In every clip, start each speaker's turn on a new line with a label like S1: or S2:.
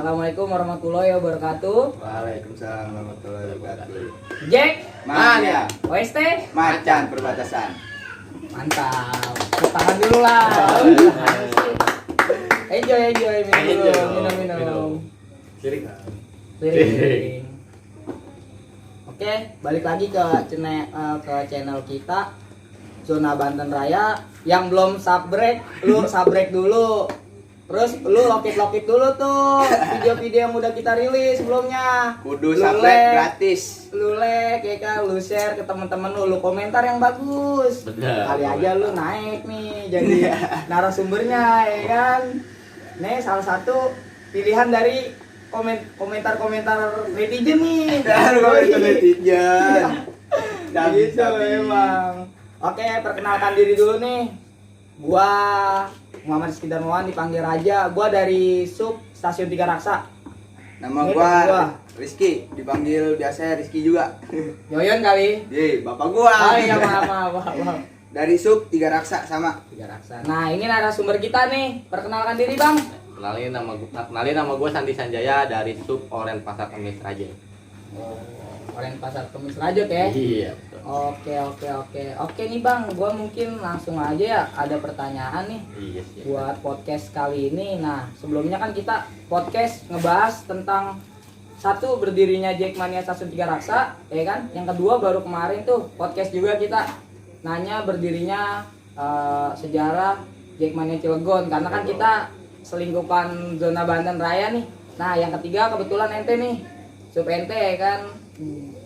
S1: Assalamualaikum warahmatullahi wabarakatuh.
S2: Waalaikumsalam warahmatullahi wabarakatuh.
S1: Jack,
S2: Mania,
S1: OST,
S2: Macan Perbatasan.
S1: mantap. Tepuk tangan dulu lah. Enjoy, minum.
S2: Sirik.
S1: Piring. Oke, balik lagi ke channel kita Zona Banten Raya. Yang belum subscribe, lu subscribe dulu. Terus lu lokit dulu tuh video-video yang udah kita rilis sebelumnya.
S2: Kudu subscribe gratis.
S1: Lu like, ya kan, lu share ke teman-teman lu komentar yang bagus.
S3: Bener.
S1: Kali aja lu naik nih jadi narasumbernya, ya kan. Nih salah satu pilihan dari komentar-komentar netizen nih.
S2: Komentar netizen.
S1: Gitu emang. Oke, perkenalkan diri dulu nih. Gua Muhammad Rizky Darmawan, dipanggil Raja. Gua dari Sub Stasiun Tiga Raksa.
S2: Nama
S1: Ini
S2: gua
S1: temen gua.
S2: Rizky, dipanggil biasa Rizky juga.
S1: Yoyon kali.
S2: Bapak gua.
S1: Oh iya, maaf.
S2: Dari Sub Tiga Raksa sama.
S1: Tiga Raksa. Nah, ini narasumber kita nih. Perkenalkan diri, Bang.
S3: Kenalin nama gue Sandi Sanjaya dari Sub Oren Pasar Kemis Raja.
S1: Oren Pasar Kemis Raja ya.
S3: Iya, betul.
S1: Oke nih Bang, gua mungkin langsung aja ya, ada pertanyaan nih
S3: Iya sih.
S1: buat podcast kali ini. Nah, sebelumnya kan kita podcast ngebahas tentang satu, berdirinya Jackmania Stasiun Tiga Raksa, ya kan? Yang kedua baru kemarin tuh podcast juga kita nanya berdirinya sejarah Jackmania Cilegon, karena kan kita selingkupan Zona Banten Raya nih. Nah, yang ketiga kebetulan ente nih, Sub ente, ya kan?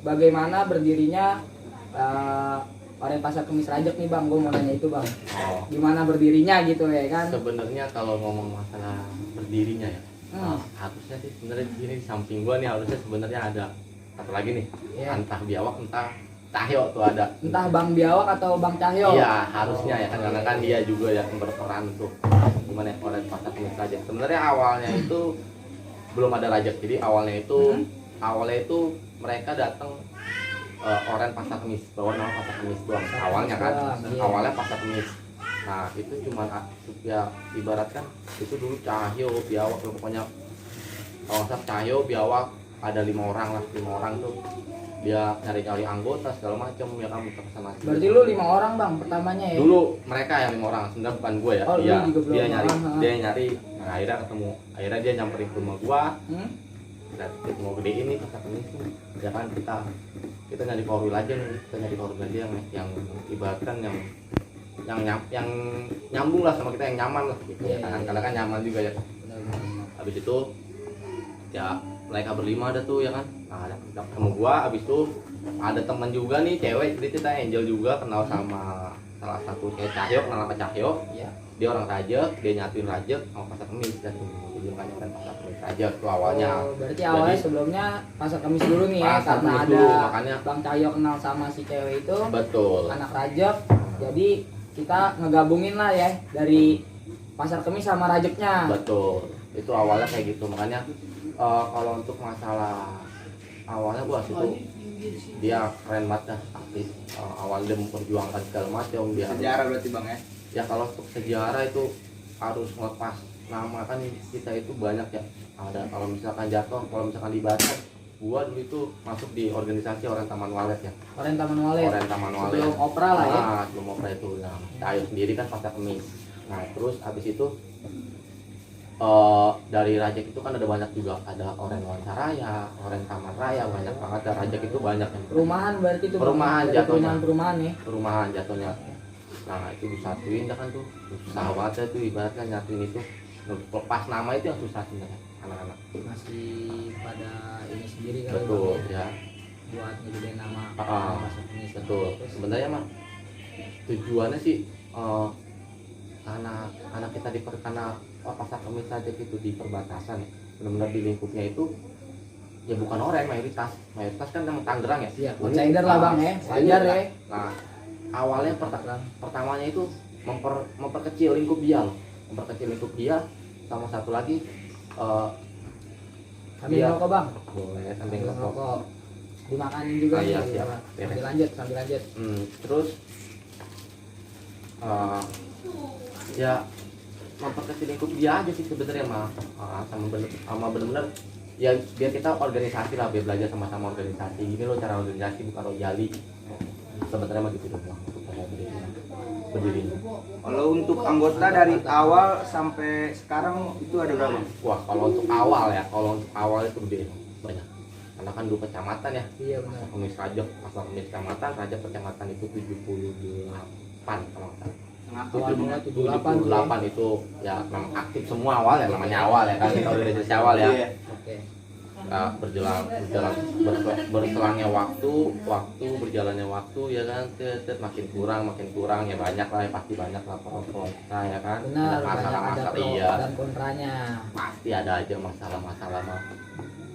S1: Bagaimana berdirinya Oren Pasar Kemis Rajek nih Bang, gue mau nanya itu Bang. Gimana berdirinya gitu ya kan?
S3: Sebenarnya kalau ngomong masalah berdirinya ya, harusnya sih sebenarnya di sini di samping gua nih harusnya sebenarnya ada satu lagi nih, entah biawak entah cahyo tuh ada.
S1: Entah Bang Biawak atau Bang Cahyo.
S3: Iya harusnya ya kan, karena kan dia juga yang berperan untuk gimana Oren Pasar Kemis Rajek. Sebenarnya awalnya itu belum ada Rajek, jadi awalnya itu mereka datang Oren Pasar Kemis, bawa nama Pasar Kemis doang awalnya kan. Awalnya Pasar Kemis. Nah itu cuma ya ibaratkan itu dulu Cahyo, Biawak, pokoknya kalau nggak Cahyo, Biawak ada 5 orang tuh dia nyari anggota segala macam ya kan, kesana.
S1: Berarti lu 5 orang Bang pertamanya ya?
S3: Dulu mereka yang 5 orang, sebenarnya bukan gue ya.
S1: Oh,
S3: dia nyari, nah, akhirnya dia nyamperin ke rumah gua. Dan kita mau gede ini Pasar Kemis tuh ya kan, kita nyari korwil aja yang ibaratkan yang nyambung lah sama kita, yang nyaman lah gitu ya kan, karena kan nyaman juga ya. Habis itu ya mereka berlima ada tuh ya kan. Nah ada sama gua, habis itu ada teman juga nih cewek, jadi kita Angel juga kenal sama salah satu kayak Cahyo, kenal sama Cahyo. Dia orang Rajek, dia nyatuin Rajek sama Pasar Kemis dan ujungnya kan Pasar Kemis Rajek tuh awalnya.
S1: Berarti awalnya sebelumnya Pasar Kemis dulu nih ya, karena ada
S3: dulu, makanya
S1: Bang Cahyo kenal sama si cewek itu.
S3: Betul.
S1: Anak Rajek. Jadi kita ngegabungin lah ya dari Pasar Kemis sama Rajeknya.
S3: Betul. Itu awalnya kayak gitu, makanya kalau untuk masalah awalnya gua itu dia keren banget dah, aktif. Awal dia memperjuangkan segala macam dia.
S2: Sejarah berarti Bang ya.
S3: Ya kalau untuk sejarah itu harus ngelepas nama, kan kita itu banyak ya. Ada kalau misalkan jatuh, kalau misalkan dibaca, gua dulu itu masuk di organisasi Oren Taman Walet ya.
S1: Oren Taman Walet. Sebelum Opera lah ya.
S3: Nah, sebelum Opera itu. Nah, Cahyo sendiri kan Pasar Kemis. Nah, terus habis itu dari Rajek itu kan ada banyak juga, ada Oren Nuansa Raya, Oren Taman Raya, banyak banget. Dan Rajek itu banyak yang
S1: perumahan, berarti itu
S3: perumahan jatuhnya.
S1: Perumahan
S3: Jatuhnya. Nah itu disatuin dah kan tuh, susah banget tuh ibaratnya nyatuin itu. Lepas nama itu yang susah sebenarnya anak-anak.
S1: Masih pada ini sendiri kan.
S3: Betul ya.
S1: Buat ngegedein nama Pasar Kemis.
S3: Betul. Sebenarnya mah tujuannya sih karena kita karena Pasar Kemis saja itu di perbatasan, benar-benar di lingkupnya itu ya bukan Oren, mayoritas kan yang Tangerang ya.
S1: Iya, outsider lah Bang ya, wajar ya.
S3: Nah awalnya pertamanya itu memperkecil lingkup dia, sama satu lagi
S1: sambil rokok Bang.
S3: Boleh sambil rokok.
S1: Dimakanin juga
S3: iya,
S1: nih.
S3: Siap.
S1: Sambil lanjut.
S3: Terus ya memperkecil lingkup dia aja sih sebenarnya sama bener-bener ya biar kita organisasi lah, biar belajar sama-sama organisasi. Gini loh cara organisasi, bukan lo jali. Sebenarnya mah gitu doang untuk cara berdirinya.
S2: Kalau untuk anggota dari awal sampai sekarang itu ada berapa?
S3: Wah, kalau untuk awal itu gede banyak. Karena kan 2 kecamatan ya.
S1: Iya benar.
S3: Komis Rajak, asal komis kecamatan, Rajak kecamatan itu 78 kalau nggak salah.
S1: Awalnya
S3: 78 itu ya memang aktif semua awal ya, namanya awal ya kan, kita organisasi awal ya.
S2: Iya.
S1: Oke.
S3: Nah, berselangnya waktu berjalannya waktu ya kan, makin kurang ya, banyak lah ya, pasti banyak lah pro ya kan.
S1: Benar,
S3: Ada
S1: banyak ada
S3: masalah
S1: pro
S3: iya,
S1: dan kontranya.
S3: pasti ada aja masalah mah.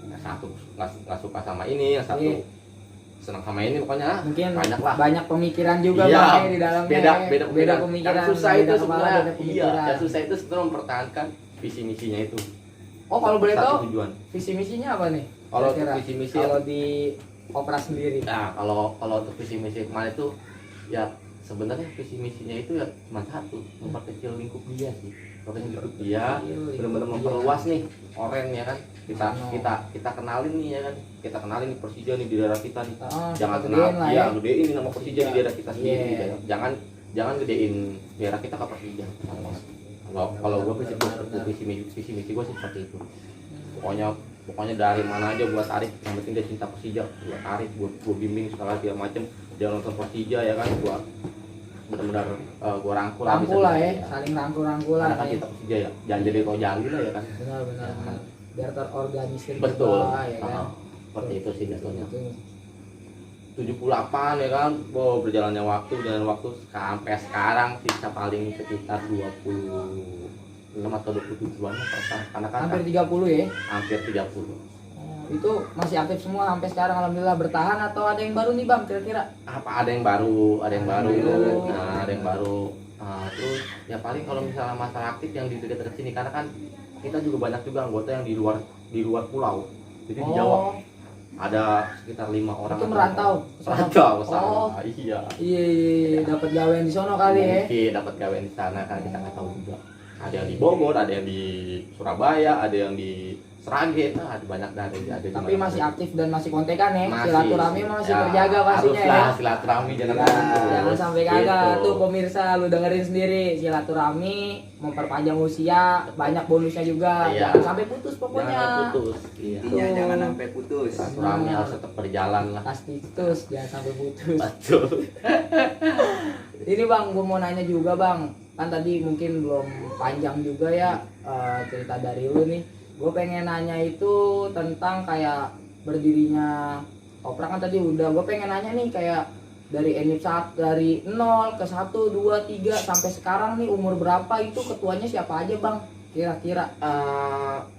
S3: Yang satu nggak suka sama ini, yang satu
S1: Iya.
S3: senang sama ini, pokoknya
S1: Mungkin
S3: banyak lah.
S1: banyak pemikiran juga
S3: Iya,
S1: Bang, di dalamnya.
S3: beda
S1: pemikiran.
S3: yang susah
S1: beda
S3: itu
S1: kepala,
S3: sebenarnya
S1: beda
S3: iya,
S1: pemikiran.
S3: yang susah itu sebenarnya mempertahankan visi misinya itu.
S1: Oh, kalau boleh
S3: Satu
S1: tahu
S3: tujuan.
S1: visi misinya apa nih?
S3: Kalau
S1: Kira-kira?
S3: visi misi
S1: kalau di Opera sendiri.
S3: nah kalau untuk visi misi kemarin itu ya sebenarnya visi misinya itu ya cuma satu, memperkecil lingkup dia sih, memperkecil lingkup dia, benar-benar memperluas nih orang ya kan, kita kenalin nih ya kan, kita kenalin nih Persija nih di daerah kita nih.
S1: Oh,
S3: Jangan
S1: gedein
S3: kenal
S1: lah
S3: ya,
S1: ya.
S3: gedein nih nama Persija di daerah kita sendiri
S1: Iya.
S3: gitu ya. Jangan gedein daerah kita ke Persija. Kalau gue visi misi gue sih seperti itu. Pokoknya dari mana aja buat tarik, yang penting dia cinta Persija, buat tarik, buat bimbing segala macam, dia nonton Persija ya kan, buat benar-benar gua rangkul
S1: Rangkul lah ya, saling rangkul lah.
S3: karena kan
S1: ya.
S3: cinta Persija ya, jangan jadi rojali lah ya kan.
S1: Benar.
S3: Ya.
S1: Biar terorganisir
S3: Betul.
S1: juga, ya kan.
S3: Seperti itu sih jatuhnya.
S1: Itu.
S3: 78 ya kan, berjalannya waktu sampai sekarang sisa paling sekitar 26 atau 27-an persen, karena kan
S1: Hampir 30 ya.
S3: hampir 30.
S1: Itu masih aktif semua sampai sekarang, alhamdulillah. Bertahan atau ada yang baru nih Bang kira-kira?
S3: Ada yang baru
S1: Ada yang baru.
S3: nah ada yang baru. Terus ya paling kalau misalnya masalah aktif yang di dekat-dekat sini, karena kan kita juga banyak juga anggota yang di luar pulau, jadi di Jawa ada sekitar 5 orang.
S1: Itu merantau ke sana?
S3: Merantau ke sana.
S1: Oh.
S3: Iya,
S1: Iya, dapat gawean di sono kali ya.
S3: mungkin dapat gawean di sana kan, kita nggak tahu juga. Ada yang di Bogor, ada yang di Surabaya, ada yang di Sragen, ada banyak dari ada di
S1: Tapi
S3: mana-mana.
S1: masih aktif dan masih kontekan ya.
S3: Masih.
S1: Silaturahmi masih
S3: Ya,
S1: terjaga pastinya ya.
S3: haruslah silaturahmi, jangan
S2: Ya,
S3: putus.
S1: Jangan sampai kagak
S3: Gitu.
S1: tuh pemirsa, lu dengerin sendiri, silaturahmi memperpanjang usia, banyak bonusnya juga.
S3: Iya.
S1: Jangan sampai putus pokoknya.
S3: Jangan putus. Iya.
S2: Intinya jangan sampai putus.
S3: Silaturahmi harus tetap berjalan lah.
S1: Pasti putus, jangan sampai putus.
S3: Betul.
S1: Ini Bang, gue mau nanya juga Bang, kan tadi mungkin belum panjang juga ya cerita dari lu nih. Gue pengen nanya itu tentang kayak berdirinya Opera kan tadi udah. Gue pengen nanya nih kayak dari Enip saat dari 0 ke 1, 2, 3 sampai sekarang nih umur berapa, itu ketuanya siapa aja Bang? Kira-kira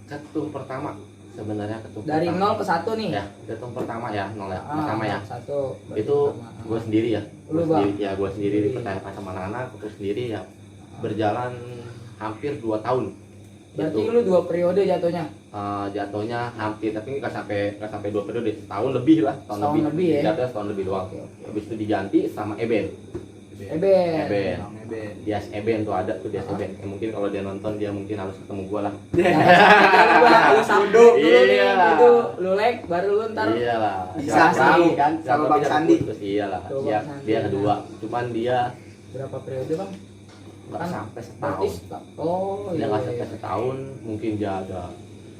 S3: Ketum pertama sebenarnya ketum
S1: dari
S3: pertama.
S1: 0 ke 1 nih.
S3: Ya, ketum pertama ya, 0 ya. Pertama ya.
S1: 1.
S3: Itu gue sendiri ya.
S1: Lu,
S3: Gue
S1: Bang?
S3: sendiri ya, gue sendiri dipercayakan sama anak, ketum sendiri ya. Berjalan hampir 2 tahun.
S1: Berarti
S3: Itu.
S1: lu 2 periode jatuhnya.
S3: Jatuhnya hampir, tapi nggak sampai 2 periode, setahun lebih lah,
S1: Setahun lebih ya?
S3: Jatuhnya setahun lebih doang.
S1: Oke, oke.
S3: Habis itu diganti sama Eben.
S1: Eben.
S3: Eben.
S2: Bang Eben.
S3: Dias Eben tuh ada tuh Dias Eben. Mungkin kalau dia nonton dia mungkin harus ketemu gua lah.
S1: Lu sambut dulu nih,
S3: Iya.
S1: itu lu like baru lu ntar.
S3: Iyalah.
S2: Bisa
S3: Silaturahmi
S2: sama Bang
S3: silaturahmi
S2: Sandi.
S3: putus. Iyalah.
S1: Tuh,
S3: Dia
S1: Bang Sandi.
S3: dia kedua. Cuman dia
S1: Berapa periode Bang?
S3: nggak
S1: Kan
S3: sampai
S1: Berarti
S3: setahun.
S1: oh
S3: Dia
S1: iya.
S3: nggak sampai setahun. Mungkin dia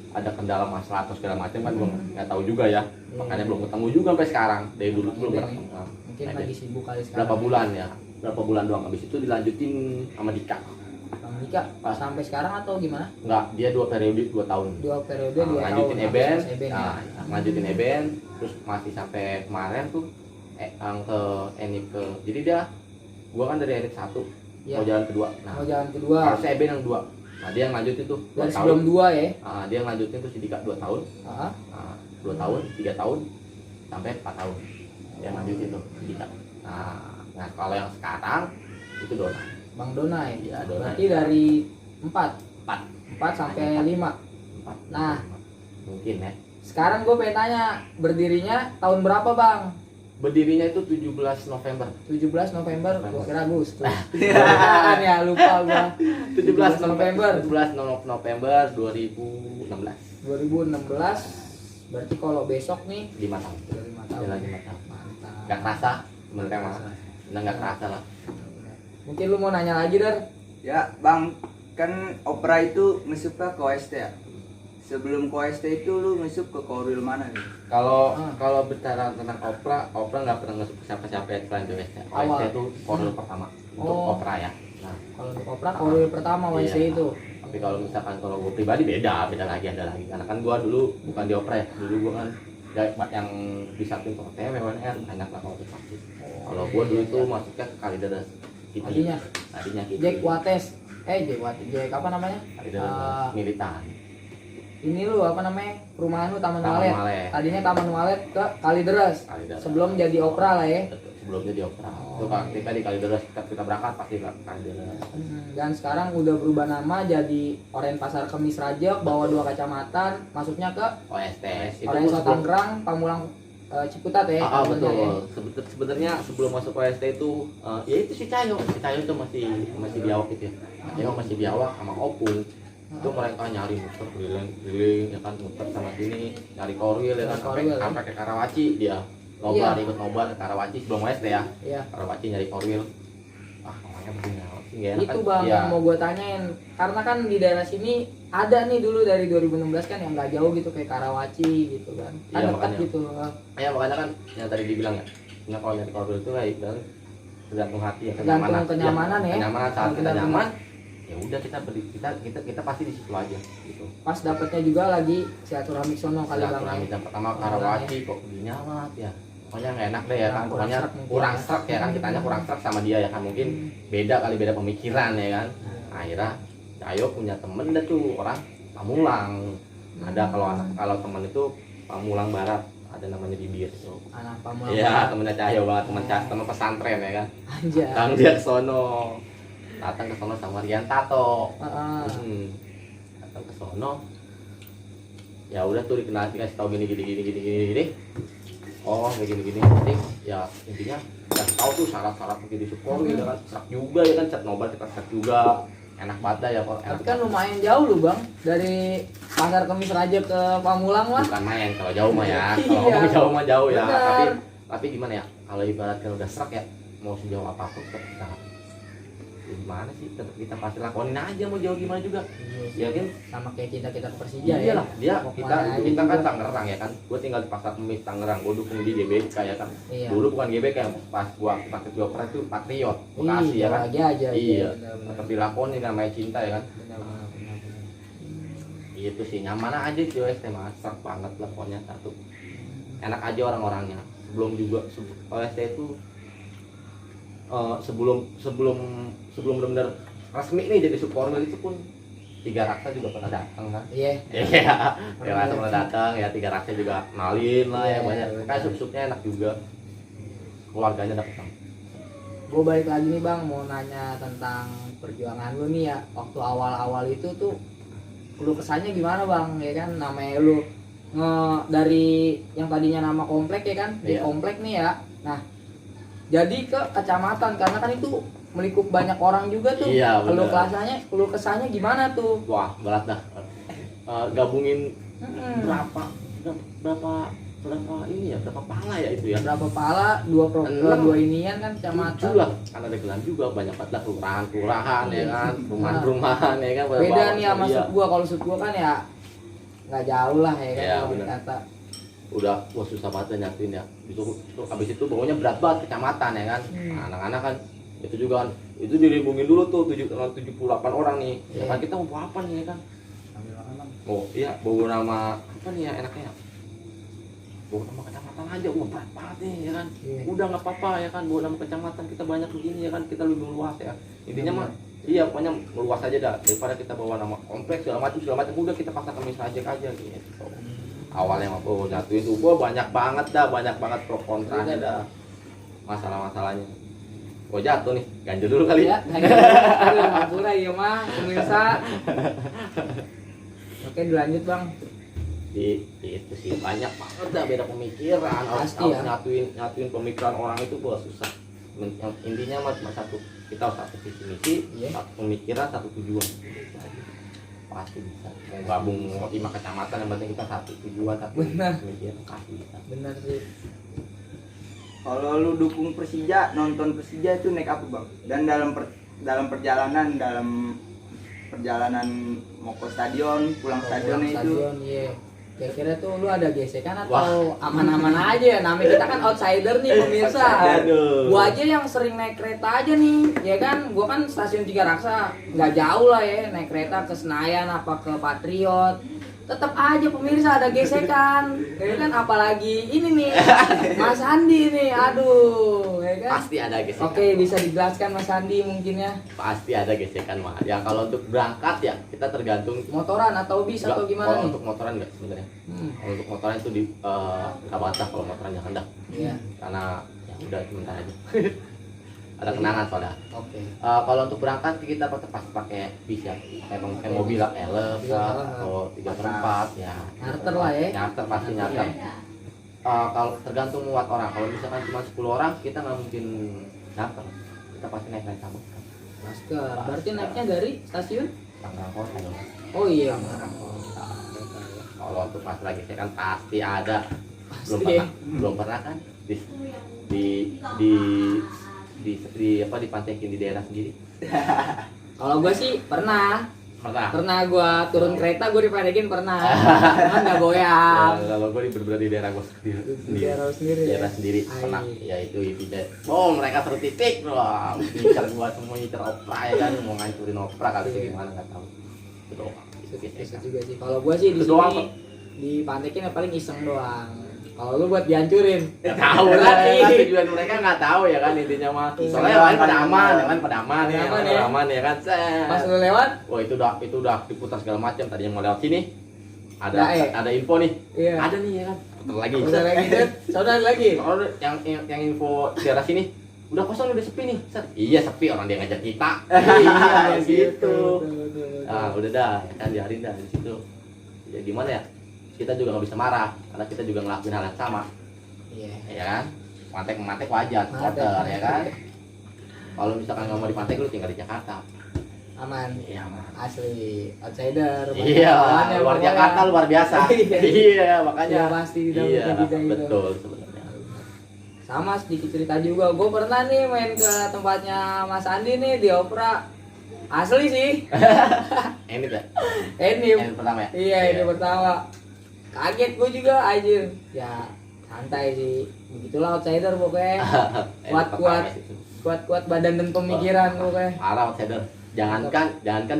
S3: ada kendala masalah atau segala macam kan gua nggak tahu juga ya.
S1: Iya.
S3: Makanya belum ketemu juga sampai sekarang. Dari dulu tuh belum
S1: Eben
S3: pernah.
S1: nih. Mungkin
S3: Eben.
S1: lagi sibuk kali sekarang.
S3: Berapa bulan ya? Berapa bulan doang. Habis itu dilanjutin sama Dika.
S1: Bang Dika sampai sekarang atau gimana?
S3: Enggak, dia 2 periode 2 tahun.
S1: 2 periode 2 tahun.
S3: Lanjutin
S1: habis
S3: Eben,
S1: Eben ya.
S3: lanjutin Eben, terus masih sampai kemarin tuh yang ke Enip ke. Jadi dia gua kan dari Enip 1
S1: Iya.
S3: mau jalan kedua. Nah,
S1: Mau jalan kedua.
S3: harusnya Eben yang 2. Nah, dia yang lanjutin tuh 2
S1: Dari
S3: tahun.
S1: sebelum 2 ya.
S3: Dia yang lanjutin tuh si Dika 2 tahun.
S1: Heeh.
S3: 2 tahun, 3 tahun sampai 4 tahun. Dia yang lanjutin tuh si Dika. Nah, kalau yang sekarang itu Dona.
S1: Bang Donai.
S3: Iya, Donai.
S1: Berarti dari 4
S3: 4
S1: sampai 5.
S3: 4.
S1: Nah.
S3: Mungkin ya.
S1: Sekarang gue pengen tanya, berdirinya tahun berapa Bang?
S3: Berdirinya itu 17 November.
S1: 17 November, gua kira Agustus. Kan ya, lupa gua.
S3: 17
S1: November.
S3: 17 November 2016.
S1: 2016. Berarti kalau besok nih
S3: 5 tahun.
S1: udah 5 tahun.
S3: Jalan 5 tahun.
S1: Mantap.
S3: Gak kerasa, sebenarnya mah. Benar gak kerasa lah.
S1: Mungkin lu mau nanya lagi, Dar?
S2: Ya, Bang, kan Opera itu ngesupnya ke OST ya. Sebelum ke OST itu lu ngesup ke korwil mana nih?
S3: Kalau bicara tentang opera nggak pernah ngesuk siapa-siapa ya selain OST.
S1: Awal.
S3: OST itu korwil pertama untuk
S1: Oh.
S3: opera ya. Nah,
S1: Kalau untuk opera korwil pertama WC
S3: Iya.
S1: itu.
S3: tapi kalau misalkan kalau gue pribadi beda lagi ada lagi. Karena kan gue dulu bukan di opera ya. Dulu gue kan yang di samping OTM, WNR banyak lah kalau pasti. Kalau gue dulu itu masuknya ke Kalideres. Tadinya gitu.
S1: Jack Wates. Jack apa namanya?
S3: Kalideres militan.
S1: Ini lu apa namanya? Perumahan lu Taman
S3: Taman
S1: Walet.
S3: Walet.
S1: Tadinya Taman Walet ke Kalideres.
S3: Kalideres.
S1: Sebelum jadi opera lah ya.
S3: Sebelumnya di opera.
S1: Oh.
S3: Itu ketika di Kalideres kita berangkat pasti ke Kalideres.
S1: Dan sekarang udah berubah nama jadi Oren Pasar Kemis Rajek, bawa 2 kecamatan, masuknya ke
S3: OST.
S1: Oren Tangerang, Pamulang Ciputat ya.
S3: Betul.
S1: ya.
S3: Sebenarnya sebelum masuk OST itu ya itu si Cayo itu masih biawak gitu ya. Cayo masih biawak sama Opung. Itu mereka nyari muter keliling ya kan, muter sama sini nyari korwil ya kan, sampai ke Karawaci dia nobar,
S1: Iya.
S3: ikut nobar ke Karawaci sebelum OST ya.
S1: Iya.
S3: Karawaci nyari korwil. Namanya begini nggak enak
S1: Itu
S3: kan?
S1: Bang
S3: Iya.
S1: yang mau gue tanyain, karena kan di daerah sini ada nih dulu dari 2016 kan yang nggak jauh gitu kayak Karawaci gitu kan, kan
S3: Iya,
S1: dekat
S3: makanya.
S1: gitu.
S3: Ya makanya kan yang tadi dibilang ya, kalau nyari korwil itu kayak dan tergantung hati ya,
S1: Tergantung kenyamanan ya.
S3: Kenyamanan saat kita
S1: Benar-benar.
S3: nyaman, ya udah kita pasti di situ aja gitu.
S1: Pas dapetnya juga lagi silaturahmi sono kali Bang.
S3: Silaturahmi
S1: ya.
S3: jam pertama Karawaci kok begini amat ya. Pokoknya nggak enak deh ya kan,
S1: Kurang
S3: pokoknya
S1: serak mungkin.
S3: kurang serak ya kan, kitanya kurang serak sama dia ya kan, mungkin beda pemikiran ya kan. Akhirnya Cayo punya temen dah tuh orang Pamulang. Ada kalau temen itu Pamulang Barat, ada namanya Bibir itu.
S1: Anak Pamulang.
S3: Iya, temennya Cayo banget, temen pesantren ya kan.
S1: Anjay.
S3: Datang dia ke sono. Datang ke sono sama Rian Tato.
S1: Heeh.
S3: Datang ke sono. Ya udah tuh dikasih tahu gini. Oh, kayak gini. Nanti ya intinya ya tahu tuh syarat-syarat begitu support gitu kan. Serak juga ya kan, cat nobar kita serak juga. Enak banget ya kok.
S1: Tapi kan lumayan jauh lu Bang, dari Pasar Kemis Raja ke Pamulang mah.
S3: Bukan main kalau jauh mah ya. Kalau
S1: Iya.
S3: ngomong jauh mah jauh ya.
S1: Benar.
S3: Tapi gimana ya? Kalau ibaratkan udah serak ya, mau sejauh apapun tetap kita gimana sih? Tetap kita pasti lakonin aja mau jauh gimana juga. Ya kan?
S1: Sama kayak kita ke Persija
S3: Iya
S1: ya.
S3: lah, dia
S1: Mau
S3: kita
S1: kemana aja
S3: kan
S1: juga.
S3: Tangerang ya kan. Gue tinggal di Pasar Kemis Tangerang. Gue dukung di GBK ya kan.
S1: Iya.
S3: Dulu bukan GBK yang pas gua pakai opera itu Patriot Bekasi ya kan.
S1: Lagi aja.
S3: Iya.
S1: Benar-benar.
S3: Tetap dilakonin namanya cinta ya kan.
S1: Benar-benar.
S3: Itu sih nyaman aja sih OST masak banget lah pokoknya satu. Enak aja orang-orangnya. Sebelum juga OST itu sebelum benar-benar resmi nih jadi supporter itu pun Tiga Raksa juga pernah datang kan.
S1: Iya.
S3: Iya, Tiga Raksa pernah datang ya, Tiga Raksa juga kenalin lah ya
S1: Iya,
S3: banyak.
S1: benar.
S3: Kayak sup-supnya enak juga. Keluarganya dapet kan.
S1: Gue balik lagi nih Bang, mau nanya tentang perjuangan lu nih ya. Waktu awal-awal itu tuh lu kesannya gimana Bang? Ya kan namanya lu dari yang tadinya nama komplek ya kan, di
S3: Iya.
S1: komplek nih ya. Nah, jadi ke kecamatan karena kan itu melikup banyak orang juga tuh.
S3: Iya, benar.
S1: Keluh kesahnya gimana tuh?
S3: Wah, berat dah. Gabungin
S1: Hmm.
S3: berapa ini ya, berapa pala ya itu ya?
S1: Berapa pala, dua inian kan kecamatan.
S3: 7 lah, kan ada gelar juga banyak banget lah kelurahan ya kan, rumahan ya kan.
S1: Beda nih sama
S3: iya.
S1: sub gua, kalau sub gua kan ya nggak jauh lah ya kan,
S3: Iya,
S1: kalau
S3: benar.
S1: kata.
S3: Udah wah susah banget nyatuin ya. Habis itu bawahnya berat banget kecamatan ya kan. Nah, anak-anak kan itu juga kan itu dirimbungin dulu tuh 78 orang nih. Ya
S1: Iya.
S3: kan kita mau bawa apa nih ya kan?
S1: Sambil makan, Bang.
S3: Oh iya, bawa nama apa nih ya enaknya? Bawa nama kecamatan aja, wah berat banget nih ya kan.
S1: Iya.
S3: Udah nggak apa-apa ya kan, bawa nama kecamatan kita banyak begini ya kan, kita lebih luas ya. Intinya mah iya pokoknya meluas aja dah daripada kita bawa nama kompleks segala macam udah kita paksa Kemis Rajek aja gitu. Awalnya mah nyatuin tuh gua banyak banget pro kontranya dah masalah-masalahnya. Gua jatuh nih, ganjel dulu kali
S1: Ya, aduh, mampura iya mah, pemirsa. Oke, dilanjut Bang.
S3: itu sih banyak banget dah beda pemikiran.
S1: Pasti
S3: Harus
S1: ya.
S3: nyatuin pemikiran orang itu gua susah. Yang intinya mah cuma satu, kita harus satu visi misi,
S1: Iya.
S3: satu pemikiran, satu tujuan. Pasti bisa. Mau gabung mau 5 kecamatan yang penting kita satu tujuan, satu
S1: Benar.
S3: pemikiran pasti bisa.
S1: Bener sih.
S2: Kalau lu dukung Persija, nonton Persija itu naik apa bang? Dan dalam perjalanan mau ke stadion, pulang stadion itu
S1: Stadion, iya. Kira-kira tuh lu ada gesekan atau aman-aman aja? Namanya kita kan outsider nih pemirsa.
S3: Aduh.
S1: Gua aja yang sering naik kereta aja nih, ya kan? Gua kan stasiun Tiga Raksa, nggak jauh lah ya, naik kereta ke Senayan apa ke Patriot. Tetap aja pemirsa ada gesekan, ya kan? Apalagi ini nih, Mas Andi nih, aduh, ya kan?
S3: Pasti ada gesekan.
S1: Oke, bisa dijelaskan Mas Andi mungkin ya?
S3: Pasti ada gesekan mah. Ya kalau untuk berangkat ya kita tergantung.
S1: Motoran atau bis atau
S3: Enggak,
S1: gimana
S3: kalau
S1: nih?
S3: untuk motoran enggak sebenarnya.
S1: Hmm,
S3: Kalau untuk motoran itu di Kabatah, kalau motoran jangan dah.
S1: iya,
S3: Karena ya udah sebentar aja. Ada kenangan soalnya.
S1: oke.
S3: Kalau untuk berangkat kita pasti pakai bis ya. Emang pakai mobil lah, elf
S1: Iya,
S3: atau 3/4 ya.
S1: Charter lah ya.
S3: Charter pasti charter. Kalau tergantung muat orang. Kalau misalkan cuma 10 orang kita nggak mungkin charter. Kita pasti naik cabut.
S1: Masker. Berarti naiknya dari stasiun?
S3: Tangerang Kota dong.
S1: Oh iya.
S3: Kalau untuk masalah gesekan kan pasti ada.
S1: Pasti.
S3: Belum pernah kan di dipantekin di daerah sendiri.
S1: Kalau gue sih pernah
S3: Pernah.
S1: gue turun kereta gue dipedekin pernah. Cuman nggak goyang.
S3: Kalau gue berada di daerah gue sendiri.
S1: Daerah sendiri ya?
S3: Daerah sendiri
S1: Ai.
S3: pernah. Ya itu intinya. Oh mereka satu titik bro. Ngincar gua semua ngincar opera ya kan mau ngancurin opera kali
S1: Iya.
S3: gimana nggak tahu. Itu doang.
S1: Bisa juga sih. Kalau gue sih di
S3: Itu doang,
S1: sini
S3: Pak.
S1: dipantekin ya paling iseng doang. Kalau lu buat dihancurin.
S3: Tahu lah
S1: Berarti.
S3: kan tujuan mereka nggak tahu ya kan intinya mah.
S1: Iya.
S3: Soalnya yang lain pada aman, yang lain pada aman ya,
S1: Aman
S3: pada
S1: ya.
S3: aman ya kan. Set.
S1: Pas lu lewat,
S3: Wah itu udah diputar segala macam. Tadinya mau lewat sini,
S1: Nah,
S3: ada info nih.
S1: iya.
S3: Ada nih ya kan. Putar lagi.
S1: Udah lagi Dad. Saudara lagi.
S3: Oh, yang info daerah sini udah kosong udah sepi nih. Set. Iya sepi orang dia ngajak kita. Iya gitu. Ah udah dah, ya kan diarin dah di situ. Ya gimana ya? Kita juga nggak bisa marah karena kita juga ngelakuin hal yang sama.
S1: Iya.
S3: Ya kan? Mantek wajar, supporter ya kan? Kalau misalkan nggak mau dipantek lu tinggal di Jakarta.
S1: Aman.
S3: Iya, Mas.
S1: Asli outsider.
S3: Iya,
S1: Makanya
S3: luar
S1: pokoknya.
S3: Jakarta luar biasa.
S1: Iya.
S3: Iya, makanya.
S1: Iya, pasti di dalam
S3: Iya,
S1: kita gitu.
S3: betul sebenarnya.
S1: Sama sedikit cerita juga, gue pernah nih main ke tempatnya Mas Andi nih di Opera. Asli sih.
S3: Ini tuh.
S1: Ini
S3: Yang pertama ya?
S1: iya ini pertama. Kaget gue juga anjir. Ya santai sih. Begitulah outsider pokoknya. Kuat-kuat badan dan pemikiran pokoknya.
S3: Parah outsider. Jangankan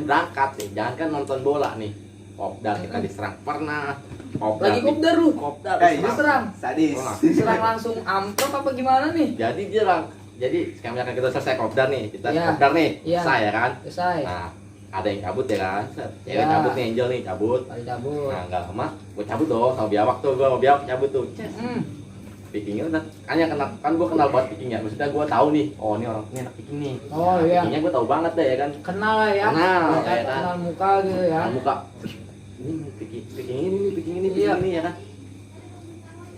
S3: berangkat nih, jangankan nonton bola nih. Kopdar kita diserang pernah.
S1: Lagi kopdar lu.
S3: Kopdar
S1: Diserang.
S2: sadis.
S1: Diserang langsung amplop apa gimana nih?
S3: Jadi kayak misalkan kita selesai kopdar nih, kita
S1: Iya.
S3: kopdar nih,
S1: Iya.
S3: selesai ya kan?
S1: Selesai.
S3: Nah, ada yang cabut ya kan? Cewek
S1: Iya.
S3: cabut nih, Angel nih cabut.
S1: Kali cabut.
S3: Nah, nggak lama, gue cabut dong sama biawak tuh, gue sama biawak cabut tuh.
S1: Hmm.
S3: Pickingnya kan gue kenal banget pickingnya, maksudnya gue tahu nih, oh ini orang ini anak picking nih.
S1: Oh,
S3: Nah,
S1: iya.
S3: Pickingnya gue tahu banget deh ya kan.
S1: Kenal lah ya.
S3: Kenal,
S1: Ya,
S3: ya kan?
S1: kenal muka gitu ya.
S3: Nah, muka, ini picking ini
S1: Iya.
S3: ya kan.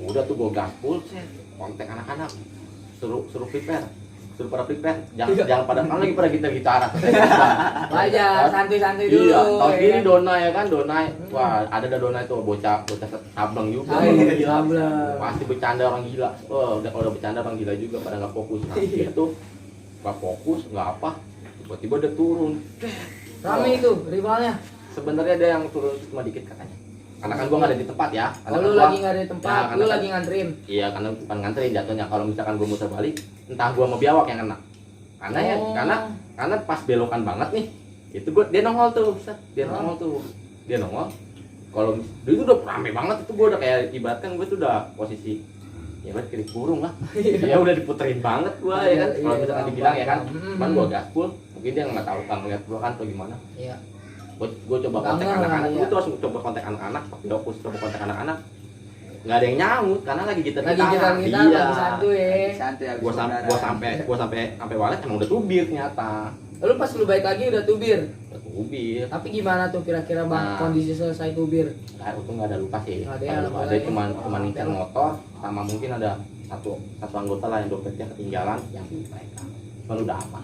S3: Udah tuh gue gaspol, kontak anak-anak, suruh prepare. Suruh pada prepare,
S1: Iya.
S3: jangan pada kan lagi pada gitar-gitaran.
S1: Wajar, santuy-santuy dulu.
S3: Iya, tahun
S1: ya
S3: ini
S1: kan?
S3: Dona ya kan, Dona. Wah, ada Dona itu bocah sabang juga.
S1: Hai,
S3: Iya.
S1: sablang.
S3: Pasti bercanda orang gila. Oh, udah bercanda orang gila juga pada nggak fokus. Nah,
S1: Iya.
S3: itu nggak fokus, nggak apa. Tiba-tiba udah turun.
S1: Rame itu rivalnya.
S3: Sebenarnya ada yang turun cuma dikit katanya. Karena kan gua nggak ada di tempat ya. Karena
S1: Oh,
S3: kan
S1: lu
S3: gua-
S1: lagi nggak ada di tempat,
S3: Ya,
S1: lu
S3: karena
S1: lagi
S3: kan-
S1: nganterin.
S3: Iya, karena bukan nganterin jatuhnya. Kalau misalkan gua muter balik, entah gua mau biawak yang kena. Karena ya,
S1: Oh.
S3: karena pas belokan banget nih. Itu dia nongol tuh, Ustaz. Dia nongol tuh. Dia nongol. Kalau dia itu udah rame banget itu gua udah kayak ibaratkan gua tuh udah posisi ya buat kiri kurung lah. Ya udah diputerin banget gua ya kan.
S1: Iya,
S3: Kalau
S1: iya,
S3: misalkan
S1: paham,
S3: dibilang ya kan,
S1: paham.
S3: cuman gua gaspol, mungkin dia nggak tahu kan ngeliat gua kan atau gimana.
S1: Iya.
S3: Gua coba kontak
S1: Bangga lah,
S3: anak-anak,
S1: iya.
S3: gua tuh langsung coba kontak anak-anak, tapi fokus coba kontak anak-anak. nggak ada yang nyamut karena lagi kita
S1: Lagi kita lagi santuy.
S2: Santai habis
S3: Gua sampai walet emang udah tubir ternyata.
S1: Lu pas lu balik lagi udah tubir.
S3: Udah tubir.
S1: Tapi gimana tuh kira-kira bang
S3: Nah.
S1: kondisi selesai tubir?
S3: Nah, itu nggak ada luka sih.
S1: Nggak ada
S3: Nggak ada
S1: luka
S3: luka. Ada
S1: ya.
S3: cuman ngincar motor sama mungkin ada satu anggota lah yang dompetnya ketinggalan yang mereka. Cuman udah aman.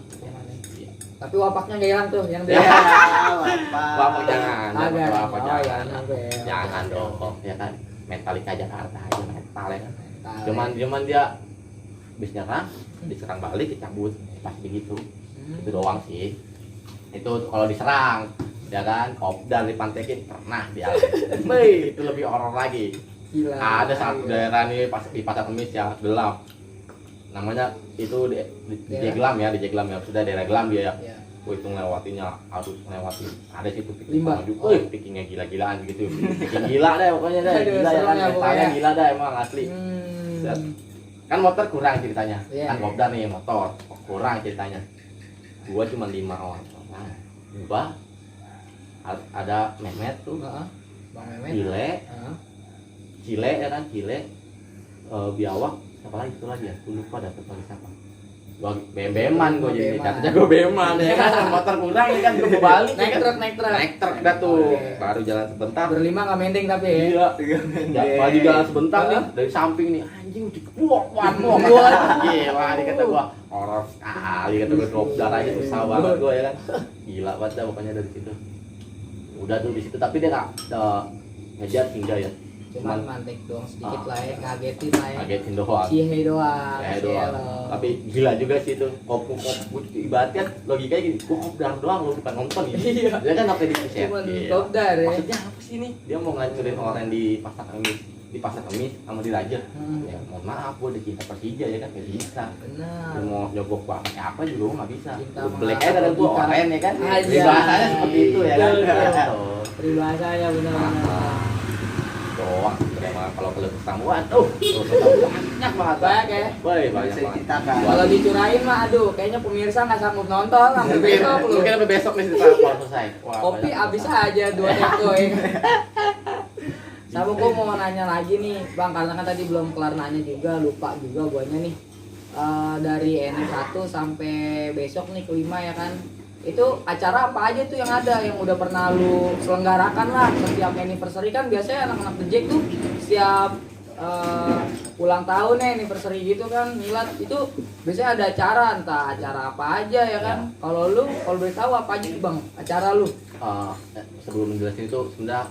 S3: Iya.
S1: Tapi wapaknya nggak hilang tuh yang
S2: Ya,
S1: dia.
S3: Bapak jangan,
S1: Agak.
S3: Bapak
S1: Oh, ya,
S3: jangan.
S1: nyampe.
S3: Jangan dong, ya kan. Metallica Jakarta aja metal ya kan.
S1: Mental,
S3: Cuman dia habis nyerang, diserang balik dicabut pas begitu. Itu doang sih. Itu kalau diserang, ya kan, kopdar dipantekin pernah dia. Itu lebih horor lagi.
S1: Gila.
S3: Ada satu daerah nih pas di Pasar Kemis ya gelap. Namanya itu di Jeglam ya, di Jeglam ya. Sudah daerah Gelam dia ya.
S1: Ya.
S3: Itu ngelewatinya harus ngelewatin ada situ
S1: Limbah.
S3: juga. Pikingnya gila-gilaan gitu. Piking gila deh pokoknya deh.
S1: Aduh,
S3: Gila ya
S1: serem
S3: kan,
S1: ya
S3: mentalnya
S1: pokoknya.
S3: gila deh emang asli. Set. Kan motor kurang ceritanya.
S1: Iya.
S3: Kan kopdar nih motor kurang ceritanya. Gua cuma 5 orang. Gua ada Mehmet tuh,
S1: Heeh. Bang Mehmet.
S3: Cile,
S1: Heeh.
S3: Cile ya kan, Cile, Biawak, siapa lagi itu lagi ya? Gua lupa dah lagi siapa. Gua bem-beman gua jadi
S1: Bem-beman.
S3: katanya gua beman ya kan, motor kurang ya kan gua balik ya
S1: Naik
S3: kan.
S1: truk.
S3: Naik truk dah tuh,
S1: Oke.
S3: baru jalan sebentar.
S1: Berlima nggak mending tapi ya.
S3: Iya, baru jalan sebentar nih dari samping nih anjing buang. Gila nih kata gua, horor sekali kata gua kopdar aja susah banget gua ya kan. Gila banget dah pokoknya dari situ. Udah tuh di situ tapi dia nggak ngejar hingga ya.
S1: Cuman mantek doang sedikit lah ya, ngagetin lah ya.
S3: Kagetin doang.
S1: Cihe doang.
S3: Ya doang. Tapi gila juga sih itu. Kopu ibaratnya logikanya gini, gua kopdar doang lo bukan nonton ya.
S1: Iya.
S3: Dia kan apa di set.
S1: Cuman kopdar ya.
S3: Maksudnya apa sih nih? Dia mau ngancurin orang di Pasar Kemis sama di Raja. Ya mohon maaf gua udah cinta Persija ya kan nggak bisa.
S1: Benar.
S3: Dia mau nyogok pakai apa juga gua nggak bisa.
S1: Cinta
S3: Gua belek
S1: sama
S3: aja kadang gua
S1: logika.
S3: oren ya kan.
S1: Aja.
S3: Bahasanya seperti itu ya kan.
S1: Betul. Peribahasanya benar-benar.
S3: Doang. Emang kalau kesamuan banyak banget.
S1: Banyak ya.
S3: Woi, banyak
S2: Bisa
S3: banget.
S2: ceritakan.
S1: Kalau dicurahin mah aduh, kayaknya pemirsa nggak sanggup nonton sampai besok lu.
S3: Mungkin sampai besok nih cerita kalau selesai. Wah,
S1: Kopi
S3: banyak
S1: abis
S3: banget.
S1: aja 2 teko ya. Sama gua mau nanya lagi nih, Bang, karena kan tadi belum kelar nanya juga, lupa juga guanya nih. Dari NF1 sampai besok nih kelima ya kan. Itu acara apa aja tuh yang ada yang udah pernah lu selenggarakan lah setiap anniversary kan biasanya anak-anak The Jack tuh setiap ulang tahun nih anniversary gitu kan milad itu biasanya ada acara entah acara apa aja ya kan. Kalau lu kalau boleh tahu apa aja tuh Bang acara lu?
S3: Sebelum menjelasin itu sebenarnya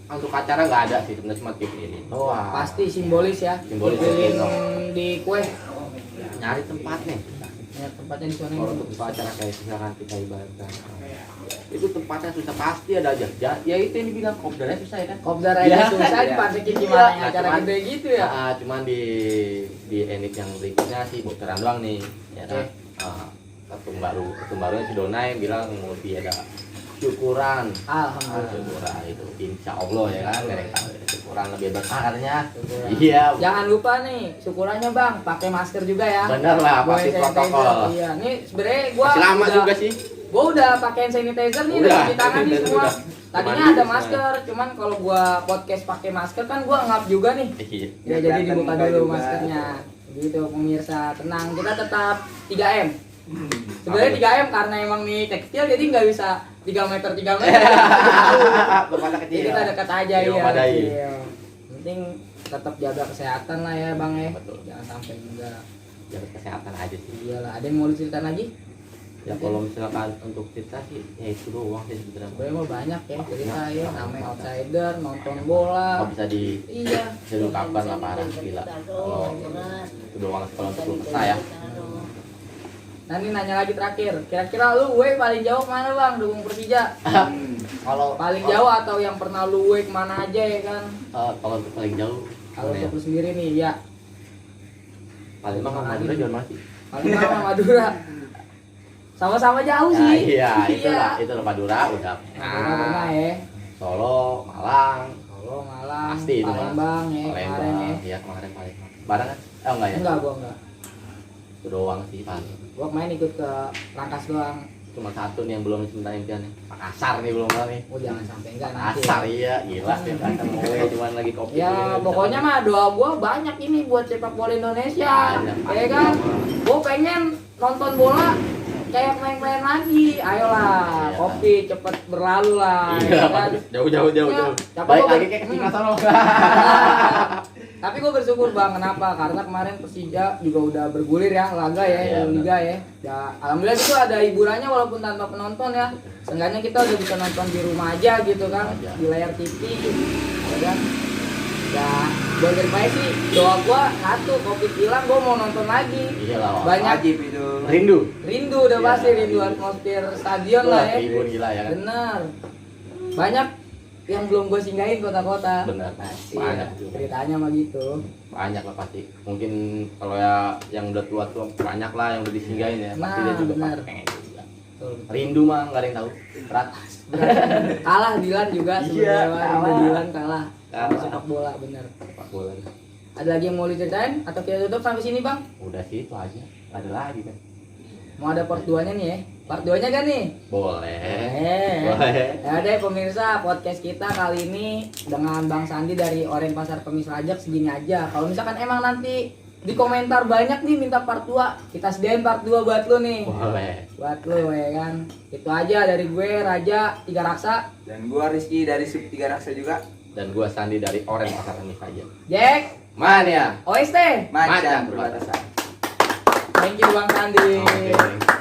S3: untuk acara nggak ada sih sebenarnya cuma tip ini. Wah.
S1: Pasti simbolis ya.
S3: Simbolis
S1: Dipilih
S3: gitu.
S1: di kue.
S3: Nyari tempat nih.
S1: Ya, tempatnya di sana.
S3: Kalau untuk acara kayak misalkan kita ibaratkan itu tempatnya susah pasti ada aja. Ya itu yang dibilang kopdarnya susah ya kan.
S1: Kopdar aja
S3: Ya.
S1: susah
S2: Iya.
S1: dipasekin gimana yang
S3: Nah,
S1: acara
S3: cuman-
S1: gede gitu ya.
S3: Cuman di enit yang berikutnya sih bocoran doang nih. Ya kan. Ketum barunya si Donai bilang mau ada syukuran.
S1: Alhamdulillah.
S3: Syukuran itu insya Allah ya kan. Syukuran lebih besarnya.
S1: Syukuran.
S3: Iya.
S1: Jangan lupa nih, syukurannya Bang, pakai masker juga ya.
S3: Bener lah,
S1: Bawa
S3: pasti
S1: hand sanitizer.
S3: protokol.
S1: Iya, nih sebenarnya gua
S3: Masih lama
S1: udah,
S3: juga sih.
S1: Gua udah pakai hand sanitizer nih, udah
S3: Udah,
S1: cuci tangan nih
S3: udah,
S1: semua.
S3: udah.
S1: Tadinya
S3: Kemarin
S1: ada
S3: juga
S1: masker, cuman kalau gua podcast pakai masker kan gua ngap juga nih.
S3: Iya.
S1: Ya, jadi
S2: Kelihatan
S1: dibuka
S2: muka
S1: dulu
S2: juga.
S1: maskernya. Gitu pemirsa, tenang, kita tetap 3M. Sebenarnya 3M karena emang nih tekstil jadi nggak bisa 3 meter 3 meter.
S3: Tempatnya kecil.
S1: Jadi kita dekat aja
S3: Iya,
S1: ya.
S3: memadai.
S1: kecil. Penting tetap jaga kesehatan lah ya Bang ya.
S3: Betul.
S1: Jangan sampai enggak.
S3: Jaga kesehatan aja sih.
S1: Iyalah, ada yang mau diceritain lagi?
S3: Ya kalau misalkan untuk cerita sih ya itu doang sih sebenarnya.
S1: Sebenarnya mah banyak ya cerita ya, namanya outsider, nonton bola.
S3: Kalau bisa
S1: Iya.
S3: diungkapkan lah parah gila. Kalau itu doang sih kalau untuk lu kesah ya.
S1: Nah ini nanya lagi terakhir, kira-kira lu way paling jauh mana Bang dukung Persija?
S3: Kalau
S1: Paling jauh atau yang pernah lu way kemana aja ya kan?
S3: kalau untuk paling jauh
S1: Kalau
S3: mana ya?
S1: untuk lu sendiri nih ya,
S3: Paling mah Madura jual masih.
S1: paling lama Madura. Sama-sama jauh
S3: Ya,
S1: sih.
S3: iya, itulah Madura udah.
S1: Madura pernah ya.
S3: Solo, Malang,
S1: Solo, Malang,
S3: pasti itu mah.
S1: Palembang ya kemarin ya.
S3: Palembang, iya kemarin Palembang. Barang kan? Enggak ya?
S1: Enggak, gua enggak.
S3: Itu doang sih paling.
S1: Gua main ikut ke Rangkas doang.
S3: cuma satu nih yang belum cinta impiannya. Makassar nih belum nih.
S1: Oh jangan sampai enggak nanti.
S3: Makassar iya, gila dia datang mau cuman lagi kopi.
S1: Ya
S3: dulu,
S1: pokoknya
S3: bisa.
S1: mah doa gua banyak ini buat sepak bola Indonesia.
S3: Banyak,
S1: Ya kan? Gua pengen nonton bola kayak main-main lagi. Ayolah,
S3: Iya.
S1: kopi cepet berlalu lah.
S3: Iya,
S1: ya kan?
S3: jauh.
S1: Ya, tapi
S3: Baik
S1: gua
S3: lagi kayak ke timnas sono.
S1: Tapi gue bersyukur bang, kenapa? Karena kemarin Persija juga udah bergulir ya, laga ya,
S3: Iya,
S1: liga ya. Ya, alhamdulillah itu ada hiburannya walaupun tanpa penonton ya. Seenggaknya kita udah bisa nonton di rumah aja gitu kan,
S3: Aja.
S1: di layar TV, ya kan. Ya, buat daripada sih doa gua satu, Covid hilang, gua mau nonton lagi.
S3: Iya lah. Wak.
S1: Banyak
S2: Wajib itu.
S3: Rindu.
S1: rindu udah
S3: Iya,
S1: pasti rindu
S3: rindu.
S1: atmosfer stadion lah ya.
S3: Tribun gila ya kan.
S1: Bener. Banyak yang belum gue singgahin kota-kota.
S3: Bener.
S1: Pasti.
S3: Banyak juga.
S1: Ceritanya mah gitu.
S3: Banyak lah pasti. Mungkin kalau ya yang udah tua-tua banyak lah yang udah disinggahin ya. Pasti
S1: Nah,
S3: dia juga
S1: benar.
S3: pasti pengen juga.
S1: Betul.
S3: Rindu mah nggak ada yang tahu. Berat.
S1: Kalah Dilan juga
S3: Iya,
S1: sebenarnya
S3: kalah.
S1: Dilan kalah.
S3: Kalah.
S1: Sama sepak bola bener.
S3: Sepak bola.
S1: Ada lagi yang mau diceritain atau kita tutup sampai sini bang?
S3: Udah sih itu aja. Nggak ada lagi kan.
S1: Mau ada part 2-nya nih ya? Part 2-nya kan nih?
S3: Boleh. Boleh.
S1: Ya deh pemirsa, podcast kita kali ini dengan Bang Sandi dari Oren Pasar Kemis Rajak segini aja. Kalau misalkan emang nanti di komentar banyak nih minta part 2, kita sediain part 2 buat lu nih.
S3: Boleh.
S1: Buat lu ya kan. Itu aja dari gue Raja Tiga Raksa,
S2: Dan gua Rizky dari Sub 3 Raksa juga.
S3: Dan gua Sandi dari Oren Pasar Kemis aja.
S1: Jack,
S3: Mania.
S1: OST.
S2: Macan
S3: Macan
S2: berbatasan.
S1: Thank you Bang Sandi.
S3: Oke.